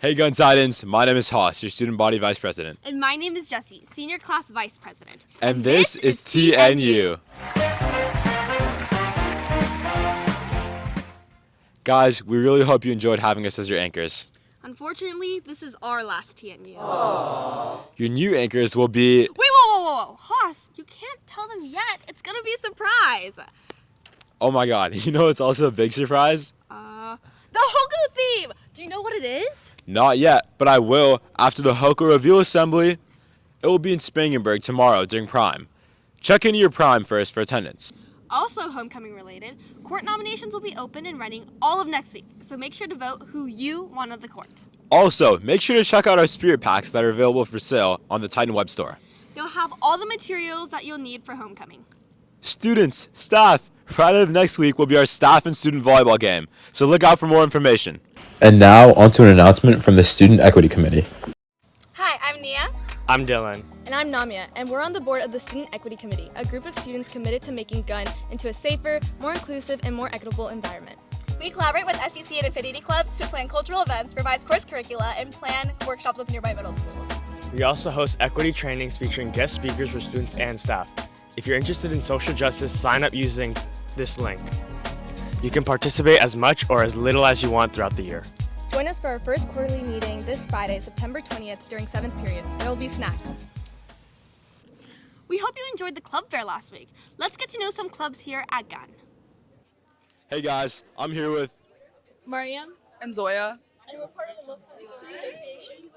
Hey Gun Titans, my name is Haas, your student body vice president. And my name is Jessie, senior class vice president. And this is TNU. Guys, we really hope you enjoyed having us as your anchors. Unfortunately, this is our last TNU. Aww. Your new anchors will be... Wait, whoa. Haas, you can't tell them yet. It's gonna be a surprise. Oh my god, you know it's also a big surprise? The Hoko theme! Do you know what it is? Not yet, but I will after the Hoko reveal assembly. It will be in Spangenberg tomorrow during Prime. Check into your Prime first for attendance. Also homecoming related, court nominations will be open and running all of next week, so make sure to vote who you want on the court. Also, make sure to check out our spirit packs that are available for sale on the Titan web store. They'll have all the materials that you'll need for homecoming. Students, staff, Friday of next week will be our staff and student volleyball game, so look out for more information. And now, on to an announcement from the Student Equity Committee. Hi, I'm Nia. I'm Dylan. And I'm Naomi, and we're on the board of the Student Equity Committee, a group of students committed to making gun into a safer, more inclusive, and more equitable environment. We collaborate with SEC and affinity clubs to plan cultural events, revise course curricula, and plan workshops with nearby middle schools. We also host equity trainings featuring guest speakers for students and staff. If you're interested in social justice, sign up using this link. You can participate as much or as little as you want throughout the year. Join us for our first quarterly meeting this Friday, September 20th during 7th period. There will be snacks. We hope you enjoyed the club fair last week. Let's get to know some clubs here at GUN. Hey guys, I'm here with Mariam and Zoya. And we're part of the Muslim Student Association.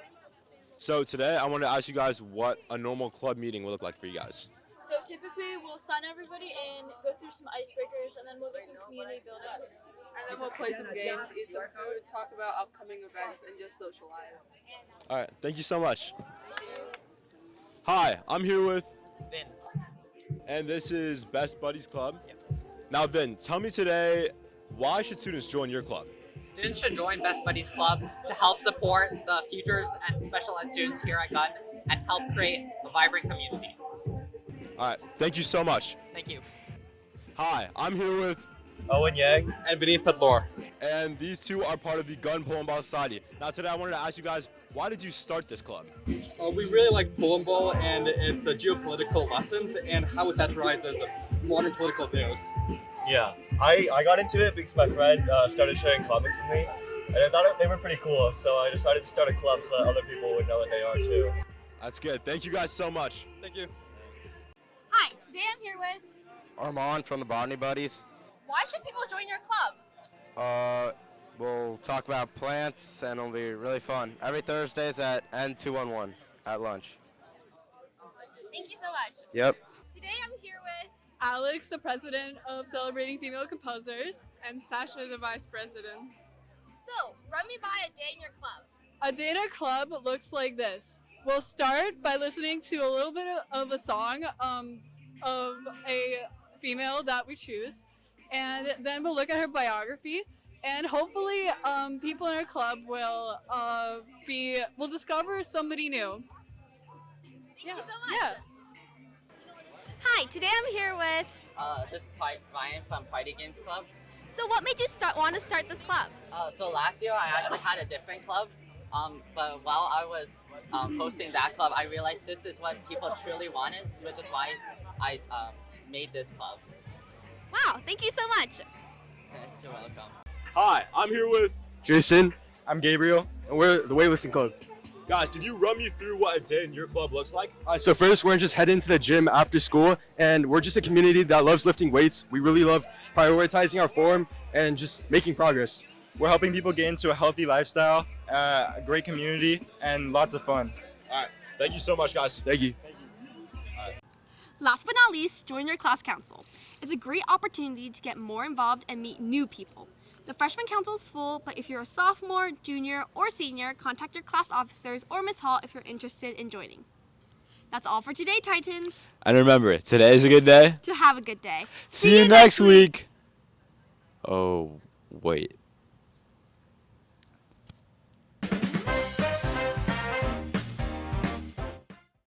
So today I want to ask you guys what a normal club meeting will look like for you guys. So typically we'll sign everybody in, go through some icebreakers, and then we'll do some community building. And then we'll play some games, eat some food, talk about upcoming events, and just socialize. All right, thank you so much. Hi, I'm here with Vin. And this is Best Buddies Club. Yep. Now Vin, tell me today, why should students join your club? Students should join Best Buddies Club to help support the futures and special ed students here at GUN and help create a vibrant community. All right, thank you so much. Thank you. Hi, I'm here with Owen Yang and Beneath Petlor. And these two are part of the Gun Pole and Ball Society. Now today I wanted to ask you guys, why did you start this club? We really like pole and ball and its geopolitical lessons and how it's categorized as modern political news. Yeah, I got into it because my friend started sharing comics with me, and I thought they were pretty cool, so I decided to start a club so that other people would know what they are too. That's good. Thank you guys so much. Thank you. Hi, today I'm here with Armand from the Botany Buddies. Why should people join your club? We'll talk about plants and it'll be really fun. Every Thursdays at N211 at lunch. Thank you so much. Yep. Today I'm here with Alex, the president of Celebrating Female Composers, and Sasha, the vice president. So, run me by a day in your club. A day in our club looks like this. We'll start by listening to a little bit of a song of a female that we choose, and then we'll look at her biography, and hopefully people in our club will discover somebody new. Thank you so much. Yeah. Hi, today I'm here with This is Ryan from Party Games Club. So what made you want to start this club? So last year I actually had a different club, but while I was hosting that club, I realized this is what people truly wanted, which is why I made this club. Wow, thank you so much. You're welcome. Hi, I'm here with Jason. I'm Gabriel, and we're the Weightlifting Club. Guys, can you run me through what a day in your club looks like? So first, we're gonna just head into the gym after school, and we're just a community that loves lifting weights. We really love prioritizing our form and just making progress. We're helping people get into a healthy lifestyle, a great community, and lots of fun. All right, thank you so much, guys. Thank you. Last but not least, join your class council. It's a great opportunity to get more involved and meet new people. The freshman council is full, but if you're a sophomore, junior, or senior, contact your class officers or Ms. Hall if you're interested in joining. That's all for today, Titans. And remember, today is a good day to have a good day. See you next week. Oh, wait.